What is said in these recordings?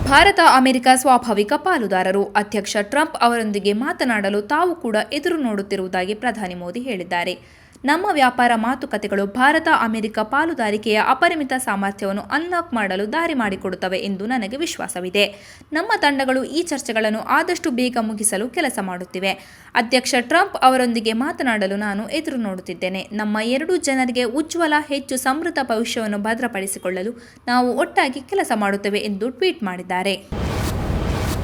Bharat America ಸ್ವಾಭಾವಿಕ ಪಾಲುದಾರರು. ಅಧ್ಯಕ್ಷ ಟ್ರಂಪ್ ಅವರೊಂದಿಗೆ ಮಾತನಾಡಲು ತಾವು ಕೂಡ ಎದುರು ನೋಡುತ್ತಿರುವುದಾಗಿ ಪ್ರಧಾನಿ ಮೋದಿ ಹೇಳಿದ್ದಾರೆ. ನಮ್ಮ ವ್ಯಾಪಾರ ಮಾತುಕತೆಗಳು ಭಾರತ ಅಮೆರಿಕ ಪಾಲುದಾರಿಕೆಯ ಅಪರಿಮಿತ ಸಾಮರ್ಥ್ಯವನ್ನು ಅನ್ಲಾಕ್ ಮಾಡಲು ದಾರಿ ಮಾಡಿಕೊಡುತ್ತವೆ ಎಂದು ನನಗೆ ವಿಶ್ವಾಸವಿದೆ. ನಮ್ಮ ತಂಡಗಳು ಈ ಚರ್ಚೆಗಳನ್ನು ಆದಷ್ಟು ಬೇಗ ಮುಗಿಸಲು ಕೆಲಸ ಮಾಡುತ್ತಿವೆ. ಅಧ್ಯಕ್ಷ ಟ್ರಂಪ್ ಅವರೊಂದಿಗೆ ಮಾತನಾಡಲು ನಾನು ಎದುರು ನೋಡುತ್ತಿದ್ದೇನೆ. ನಮ್ಮ ಎರಡೂ ಜನರಿಗೆ ಉಜ್ವಲ, ಹೆಚ್ಚು ಸಮೃದ್ಧ ಭವಿಷ್ಯವನ್ನು ಭದ್ರಪಡಿಸಿಕೊಳ್ಳಲು ನಾವು ಒಟ್ಟಾಗಿ ಕೆಲಸ ಮಾಡುತ್ತೇವೆ ಎಂದು ಟ್ವೀಟ್ ಮಾಡಿದ್ದಾರೆ.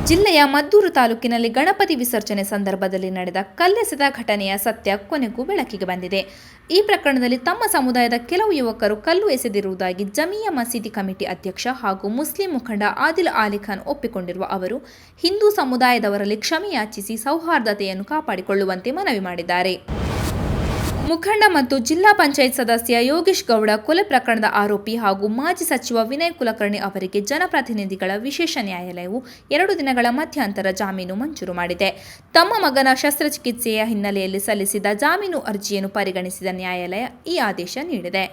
ಜಿಲ್ಲೆಯ ಮದ್ದೂರು ತಾಲೂಕಿನಲ್ಲಿ ಗಣಪತಿ ವಿಸರ್ಜನೆ ಸಂದರ್ಭದಲ್ಲಿ ನಡೆದ ಕಲ್ಲೆಸೆತ ಘಟನೆಯ ಸತ್ಯ ಕೊನೆಗೂ ಬೆಳಕಿಗೆ ಬಂದಿದೆ. ಈ ಪ್ರಕರಣದಲ್ಲಿ ತಮ್ಮ ಸಮುದಾಯದ ಕೆಲವು ಯುವಕರು ಕಲ್ಲು ಎಸೆದಿರುವುದಾಗಿ ಜಮಿಯಾ ಮಸೀದಿ ಕಮಿಟಿ ಅಧ್ಯಕ್ಷ ಹಾಗೂ ಮುಸ್ಲಿಂ ಮುಖಂಡ ಆದಿಲ್ ಅಲಿ ಖಾನ್ ಒಪ್ಪಿಕೊಂಡಿರುವ ಅವರು ಹಿಂದೂ ಸಮುದಾಯದವರಲ್ಲಿ ಕ್ಷಮೆ ಯಾಚಿಸಿ ಸೌಹಾರ್ದತೆಯನ್ನು ಕಾಪಾಡಿಕೊಳ್ಳುವಂತೆ ಮನವಿ ಮಾಡಿದ್ದಾರೆ. ಮುಖಂಡ ಮತ್ತು ಜಿಲ್ಲಾ ಪಂಚಾಯತ್ ಸದಸ್ಯ ಯೋಗೇಶ್ ಗೌಡ ಕೊಲೆ ಪ್ರಕರಣದ ಆರೋಪಿ ಹಾಗೂ ಮಾಜಿ ಸಚಿವ ವಿನಯ್ ಕುಲಕರ್ಣಿ ಅವರಿಗೆ ಜನಪ್ರತಿನಿಧಿಗಳ ವಿಶೇಷ ನ್ಯಾಯಾಲಯವು 2 ದಿನಗಳ ಮಧ್ಯಂತರ ಜಾಮೀನು ಮಂಜೂರು ಮಾಡಿದೆ. ತಮ್ಮ ಮಗನ ಶಸ್ತ್ರಚಿಕಿತ್ಸೆಯ ಹಿನ್ನೆಲೆಯಲ್ಲಿ ಸಲ್ಲಿಸಿದ ಜಾಮೀನು ಅರ್ಜಿಯನ್ನು ಪರಿಗಣಿಸಿದ ನ್ಯಾಯಾಲಯ ಈ ಆದೇಶ ನೀಡಿದೆ.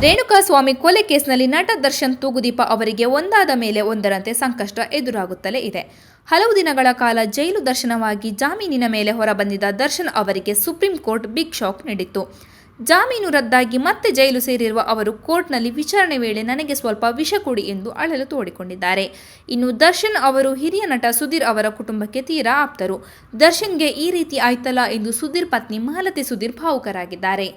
ರೇಣುಕಾಸ್ವಾಮಿ ಕೊಲೆ ಕೇಸ್ನಲ್ಲಿ ನಟ ದರ್ಶನ್ ತೂಗುದೀಪ ಅವರಿಗೆ ಒಂದಾದ ಮೇಲೆ ಒಂದರಂತೆ ಸಂಕಷ್ಟ ಎದುರಾಗುತ್ತಲೇ ಇದೆ. ಹಲವು ದಿನಗಳ ಕಾಲ ಜೈಲು ದರ್ಶನವಾಗಿ ಜಾಮೀನಿನ ಮೇಲೆ ಹೊರಬಂದಿದ್ದ ದರ್ಶನ್ ಅವರಿಗೆ ಸುಪ್ರೀಂ ಕೋರ್ಟ್ ಬಿಗ್ ಶಾಕ್ ನೀಡಿತ್ತು. ಜಾಮೀನು ರದ್ದಾಗಿ ಮತ್ತೆ ಜೈಲು ಸೇರಿರುವ ಅವರು ಕೋರ್ಟ್ನಲ್ಲಿ ವಿಚಾರಣೆ ವೇಳೆ ನನಗೆ ಸ್ವಲ್ಪ ವಿಷ ಕೊಡಿ ಎಂದು ಅಳಲು ತೋಡಿಕೊಂಡಿದ್ದಾರೆ. ಇನ್ನು ದರ್ಶನ್ ಅವರು ಹಿರಿಯ ನಟ ಸುಧೀರ್ ಅವರ ಕುಟುಂಬಕ್ಕೆ ತೀರಾ ಆಪ್ತರು. ದರ್ಶನ್ಗೆ ಈ ರೀತಿ ಆಯ್ತಲ್ಲ ಎಂದು ಸುಧೀರ್ ಪತ್ನಿ ಮಾಲತಿ ಸುಧೀರ್ ಭಾವುಕರಾಗಿದ್ದಾರೆ.